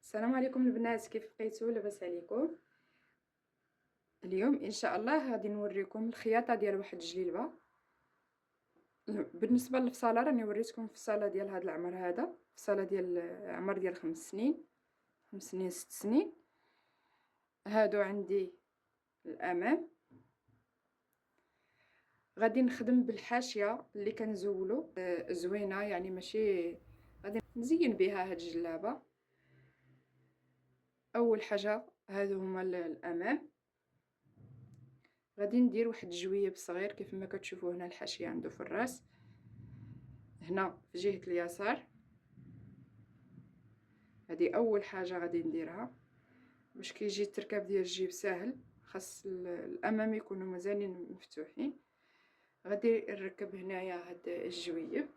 السلام عليكم البنات، كيف بقيتوا؟ لاباس عليكم؟ اليوم ان شاء الله غادي نوريكم الخياطه ديال واحد الجليبه. بالنسبه للفصاله راني وريتكم الفصاله ديال هذا العمر، هذا فصاله ديال عمر ديال 5 سنين، 5 سنين 6 سنين. هادو عندي الامام. غادي نخدم بالحاشيه اللي كنزولو زوينه، يعني ماشي غادي نزين بها هاد الجلابه. اول حاجه هادو هما الامام. غادي ندير واحد الجويب صغير كيف ما كتشوفوا هنا، الحاشيه عنده في الراس هنا في جهه اليسار. هذه اول حاجه غادي نديرها باش كيجي التركاب ديال الجيب ساهل. خاص الامام يكونوا مزالين مفتوحين. غادي نركب هنايا هاد الجويب.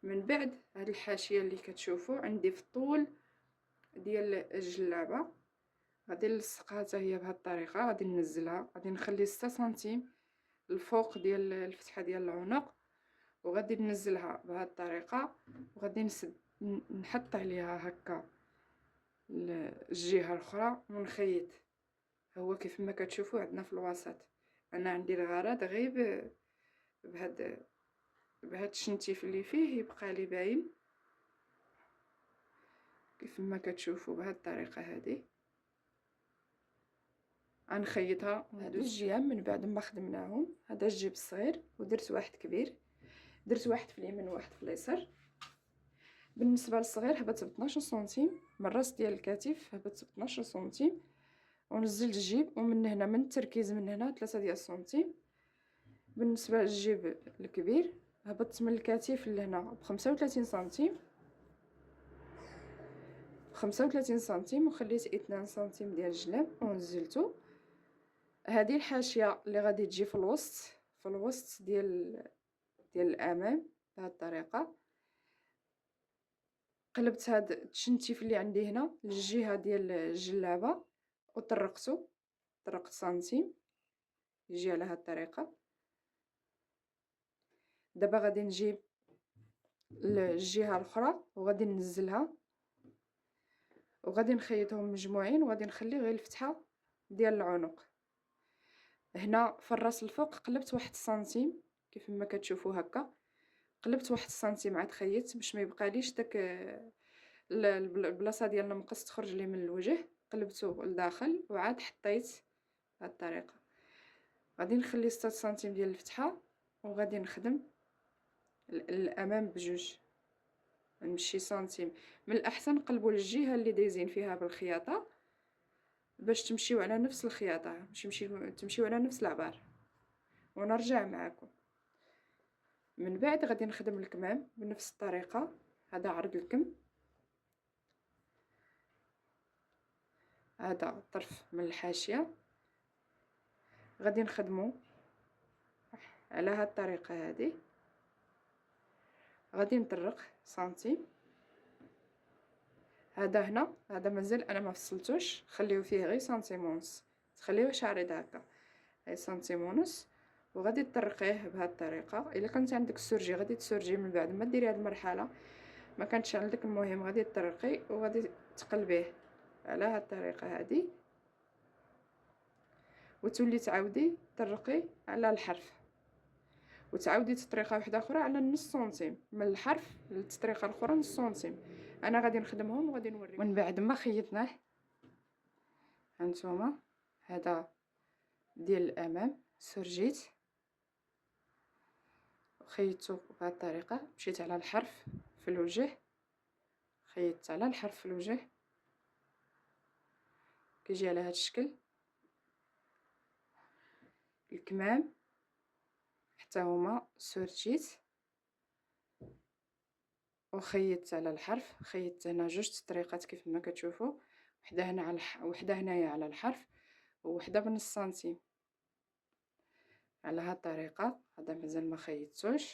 من بعد هاد الحاشيه اللي كتشوفوا عندي في الطول ديال الجلابه غادي نلصقها حتى هي بهذه الطريقه. غادي ننزلها، غادي نخلي 6 سنتيم الفوق ديال الفتحه ديال العنق، وغادي ننزلها بهذه الطريقه، وغادي نحط عليها هكا الجهه الاخرى ونخيط. هو كيف ما كتشوفوا عندنا في الوسط. انا عندي الغرض غير بهاد الشنتيف اللي فيه يبقى لي باين كيف ما كتشوفوا بهذه الطريقه. هذه غنخيطها هادو الجيام من بعد ما خدمناهم. هذا الجيب الصغير ودرت واحد كبير، درت واحد في اليمين وواحد في اليسار. بالنسبه للصغير هبط ب 12 سنتيم من الراس ديال الكتف، هبط ب 12 سنتيم، ونزلت الجيب ومن هنا من التركيز من هنا 3 ديال السنتيم. بالنسبه للجيب الكبير هبطت من الكتف لهنا ب 35 سنتيم، 35 سنتيم، وخليت 2 سنتيم ديال الجناب ونزلته. هذه الحاشيه اللي غادي تجي في الوسط، في الوسط ديال الامام بهذه الطريقه. قلبت هاد التشنتيف اللي عندي هنا للجهه ديال الجلابه وطرقته، طرقت سنتيم يجي على هاد الطريقه. دابا غادي نجيب الجهه الاخرى وغادي ننزلها وغادي نخيطهم مجموعين، وغادي نخلي غير الفتحه ديال العنق. هنا في الراس الفوق قلبت 1 سنتيم كيف ما كتشوفوا هكا، قلبت 1 سنتيم عاد خيطت باش ما يبقاليش داك البلاصه ديال المقص تخرج لي من الوجه. قلبته لداخل وعاد حطيت بهذه الطريقه. غادي نخلي 6 سنتيم ديال الفتحه وغادي نخدم الامام بجوج، نمشي سنتيم. من الاحسن نقلبوا للجهه اللي دايزين فيها بالخياطه باش تمشيو على نفس الخياطه، تمشيو على نفس العبار. ونرجع معكم من بعد. غادي نخدم الكمام بنفس الطريقه. هذا عرض الكم، هذا طرف من الحاشيه. غادي نخدمو على هاد الطريقه هذه. غادي نطرق سنتيم. هذا هنا هذا مازال انا ما فصلتوش، خليو فيه غير سنتيم ونص، تخليوه عريض هكا غير سنتيم ونص. وغادي تطرقيه بهذه الطريقه. الا كانت عندك السرجي غادي تسرجي من بعد ما ديري هذه المرحله. ما كانتش عندك المهم غادي تطرقي وغادي تقلبيه على هذه الطريقه هذه، وتولي تعاودي تطرقي على الحرف وتعاودي تطريقه واحده اخرى على نص سنتيم من الحرف للتطريقه الاخرى نص سنتيم. انا غادي نخدمهم وغادي نوريكم. من بعد ما خيطناه هانتوما هذا ديال الامام سرجيت وخيطته بهذه الطريقه. مشيت على الحرف في الوجه، خيطت على الحرف في الوجه كيجي على هذا الشكل. الكمام حتى هما سرجيت وخيطت على الحرف. خيطت هنا جوج طريقات كيف ما كتشوفوا، وحده هنا على وحده هنايا على الحرف، وحده بنص سنتيم على هاد الطريقه. هذا مازال ما خيطتوش.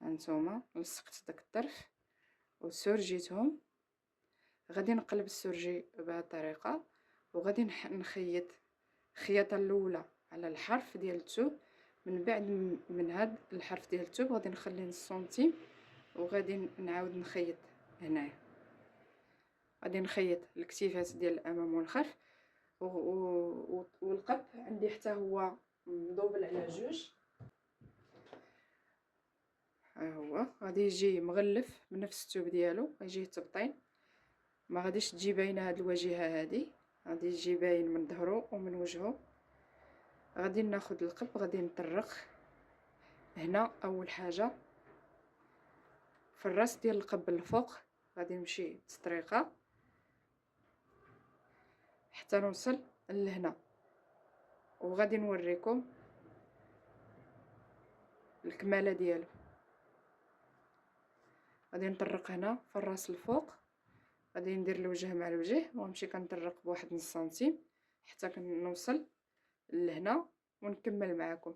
هانتوما لصقت داك الطرف وسرجيتهم. غادي نقلب السرجي بهذه الطريقه وغادي نخيط الخياطه الاولى على الحرف ديال الثوب. من بعد من هاد الحرف ديال الثوب غادي نخلي نص سنتيم وغادي نعاود نخيط هنايا. غادي غادي نخيط الكتيفات ديال الامام والخلف، والقب عندي حتى هو مدوبل على جوج. ها هو غادي يجي مغلف بنفس الثوب ديالو، غيجي تبطين، ما غاديش تجي باينه هاد الواجهه هادي، غادي يجي باين من ظهره ومن وجهه. غادي ناخذ القب، غادي نطرق هنا اول حاجه في الراس ديال القب الفوق، غادي نمشي تطريقه حتى نوصل لهنا، وغادي نوريكم الكماله ديالو. غادي نطرق هنا في الراس الفوق، غادي ندير الوجه مع الوجه ونمشي كنطرق بواحد نص سنتيم حتى كنوصل لهنا ونكمل معكم.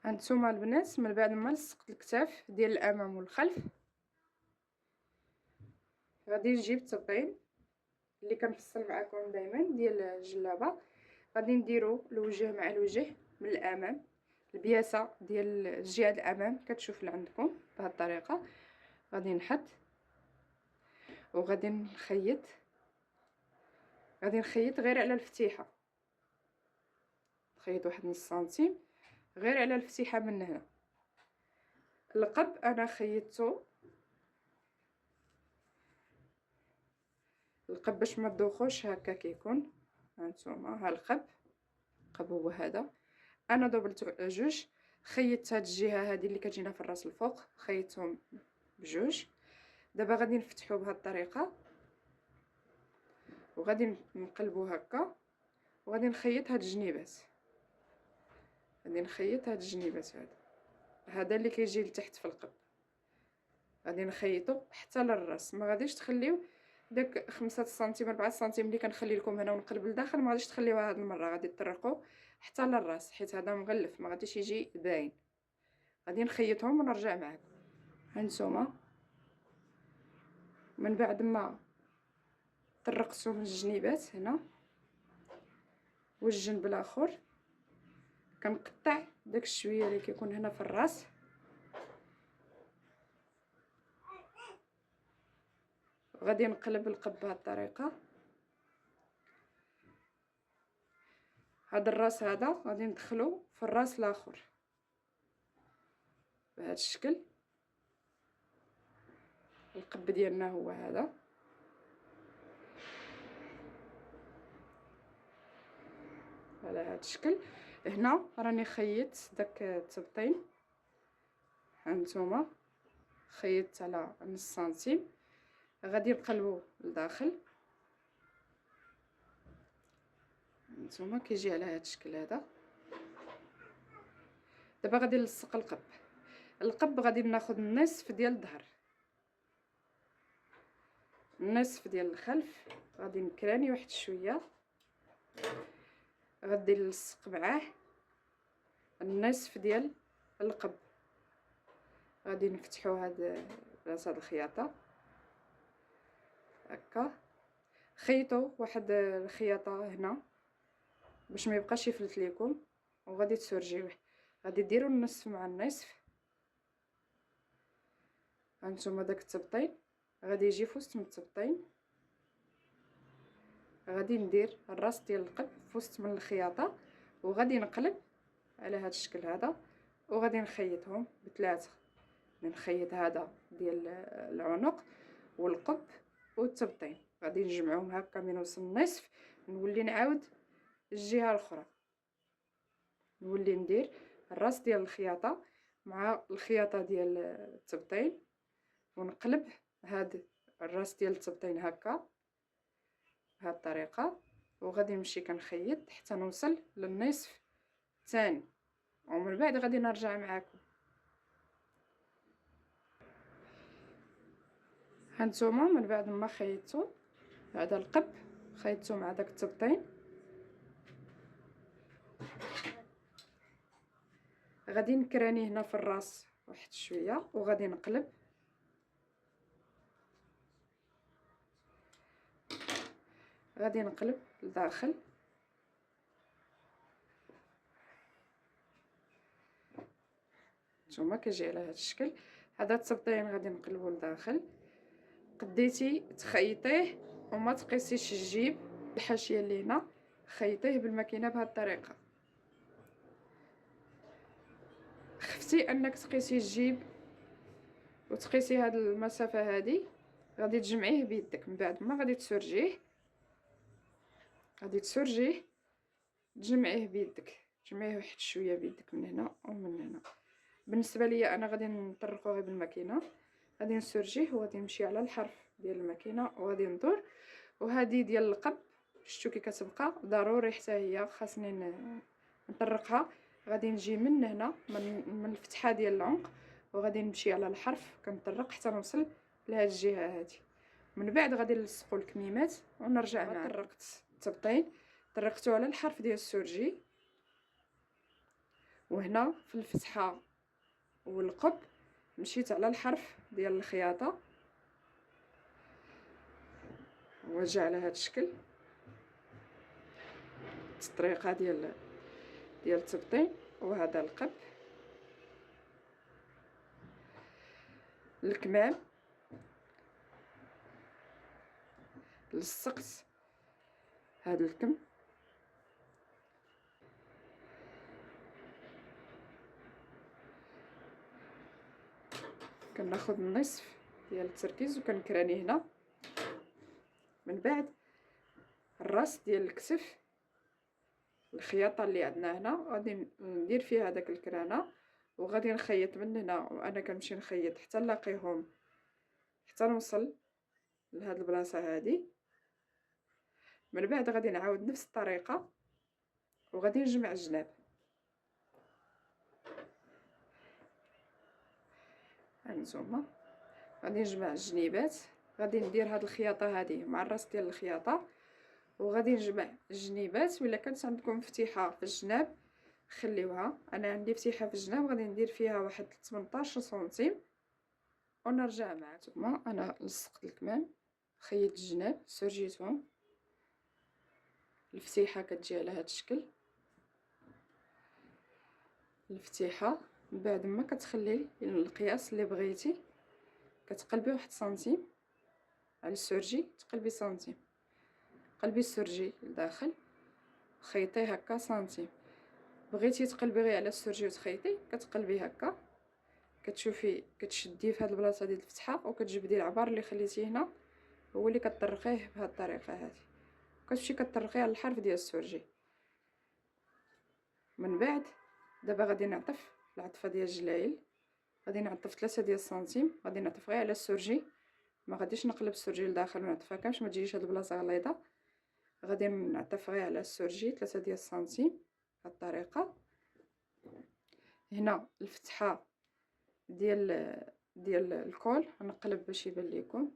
هانتوما البنات من بعد ما لصقت الكتاف ديال الامام والخلف، غادي نجيب التبطين اللي كنفصل معكم دائما ديال الجلابه، غادي نديرو الوجه مع الوجه من الامام، البياسه ديال الجهه الامام كتشوف لعندكم بهذه الطريقه. غادي نحط وغادي نخيط، غادي نخيط غير على الفتيحه، نخيط واحد نص سنتيم غير على الفتيحه من هنا. القب انا خيطته القب باش ما تدوخوش هكا كيكون. هانتوما ها القب هو هذا، انا دبلته على جوج، خيطت هاد الجهه هذه اللي كتجينا في الراس الفوق خيطتهم بجوج. دابا غادي نفتحو بهذه الطريقه وغادي نقلبو هكا، وغادي نخيط هاد الجنيبات، غادي نخيط هاد الجنيبات هذا اللي كيجي لتحت في القب، غادي نخيطو حتى للراس. ما غاديش تخليو داك 5 سنتيم 4 سنتيم اللي كنخلي لكم هنا ونقلب لداخل، ما غاديش تخليوها هاد المره، غادي تطرقوا حتى للراس حيت هذا مغلف ما غاديش يجي باين. غادي نخيطهم ونرجع معكم. هانتوما من بعد ما طرقتو من الجنيبات هنا والجنب الاخر، كنقطع داك الشويه اللي كيكون هنا في الراس، غادي نقلب القب بهذه الطريقه. هذا الراس هذا غادي ندخلو في الراس الاخر بهذا الشكل. القب ديالنا هو هذا، على هذا الشكل. هنا راني خيطت داك التبطين، هانتوما خيطت على نص سنتيم، غادي نقلبو لداخل. هانتوما كيجي على هذا الشكل هذا. دابا غادي نلصق القب غادي ناخذ النصف ديال الظهر، النصف ديال الخلف غادي نكراني واحد شويه، غادي نلصق معاه النصف ديال القب. غادي نفتحو هاد بلاصه الخياطه هكا، خيطوا واحد الخياطه هنا باش ما يبقاش يفلت لكم، وغادي تسرجيوه. غادي ديروا النصف مع النصف. هانتوما داك التبطين غادي يجي في وسط من التبطين، غادي ندير الراس ديال القب في وسط من الخياطه، وغادي نقلب على هذا الشكل هذا، وغادي نخيطهم بثلاثه. نخيط هذا ديال العنق والقب والتبطين، غادي نجمعهم هكا من وصل النصف، نولي نعاود الجهه الاخرى، نولي ندير الراس ديال الخياطه مع الخياطه ديال التبطين، ونقلب هاد الراس ديال التبطين هكا بهذه الطريقه، وغادي نمشي كنخيط حتى نوصل للنصف الثاني، ومن بعد غادي نرجع معكم. هانتوما من بعد ما خيطتو هذا القب، خيطتو مع داك التبطين، غادي نكراني هنا في الراس واحد شويه، وغادي نقلب لداخل. نتوما كيجي على هذا الشكل. هذا التبطين غادي نقلبو لداخل. قديتي تخيطيه وما تقيسيش الجيب الحاشيه اللي هنا، خيطيه بالماكينه بهذه الطريقه. خفتي انك تقيسي الجيب وتقيسي هاد المسافه هذه، غادي تجمعيه بيدك، من بعد ما غادي تسرجيه، تجمعيه بيدك، تجمعيه واحد شويه بيدك من هنا ومن هنا. بالنسبه ليا انا غادي نطرقو غير بالماكينه، غادي نسرجيه وغادي نمشي على الحرف ديال الماكينه وغادي ندور. وهذه ديال القب شفتوا كي كتبقى ضروري حتى هي خاصني نطرقها. غادي نجي من هنا من الفتحه ديال العنق وغادي نمشي على الحرف كنطرق حتى نوصل لهاد الجهه هذه. من بعد غادي نلصقوا الكميمات ونرجع معاك. طرقت التبطين، طرقته على الحرف ديال السرجي، وهنا في الفتحه والقب مشيت على الحرف ديال الخياطه وجا على هذا الشكل. الطريقه ديال التبطين. وهذا القب الكمام لصقت هذا الكم، كناخذ النصف ديال التركيز وكنكراني هنا. من بعد الراس ديال الكتف، الخياطه اللي عندنا هنا غادي ندير فيها هذاك الكرانه وغادي نخيط من هنا، وانا كنمشي نخيط حتى نلاقيهم حتى نوصل لهاد البلاصه هذه. من بعد غادي نعاود نفس الطريقه وغادي نجمع الجناب. هانتوما غادي نجمع الجنيبات، غادي ندير هاد الخياطه هذه مع الراس ديال الخياطه وغادي نجمع الجنيبات. ولا كانت عندكم فتيحه في الجناب خليوها، انا عندي فتيحه في الجناب غادي ندير فيها واحد 18 سنتيم ونرجع معكم. انا لصقت الكمام، خيطت الجناب، سرجيتهم، الفتيحه كتجي على هذا الشكل الفتيحه. من بعد ما كتخلي القياس اللي بغيتي كتقلبي واحد سنتيم على السرجي، تقلبي سنتيم، قلبي السرجي لداخل خيطيه هكا سنتيم. بغيتي تقلبي غير على السرجي وتخيطي كتقلبي هكا، كتشوفي كتشديه في هاد البلاصه ديال الفتحه وكتجبدي العبار اللي خليتيه هنا هو اللي كطرقيه بهاد الطريقه هذه، كتمشي كطرقيه على الحرف ديال السرجي. من بعد دابا غادي نعطف العطفه ديال الجلايل، غادي نعطف 3 ديال السنتيم، غادي نعطف غير على السرجي، ما غاديش نقلب السرجي لداخل ونعطفها كامش ما تجيش هاد البلاصه غليظه. غادي نعطف غير على السرجي 3 ديال السنتيم بهاد الطريقه. هنا الفتحه ديال الكول نقلب باش يبان لكم.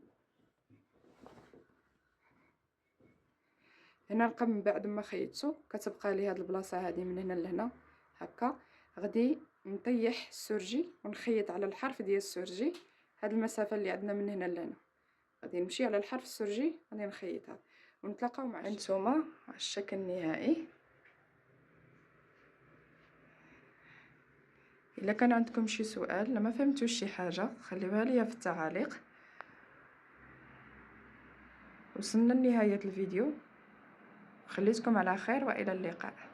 هنا القب من بعد ما خيطته كتبقى لي هاد البلاصه هذه من هنا لهنا هكا. غادي نطيح السرجي ونخيط على الحرف ديال السرجي هاد المسافه اللي عندنا من هنا لهنا، غادي نمشي على الحرف السرجي غادي نخيطها ونتلاقاو مع نتوما على الشكل النهائي. الا كان عندكم شي سؤال لما فهمتوش شي حاجه خليوها ليا في التعاليق. وصلنا لنهايه الفيديو، خليتكم على خير والى اللقاء.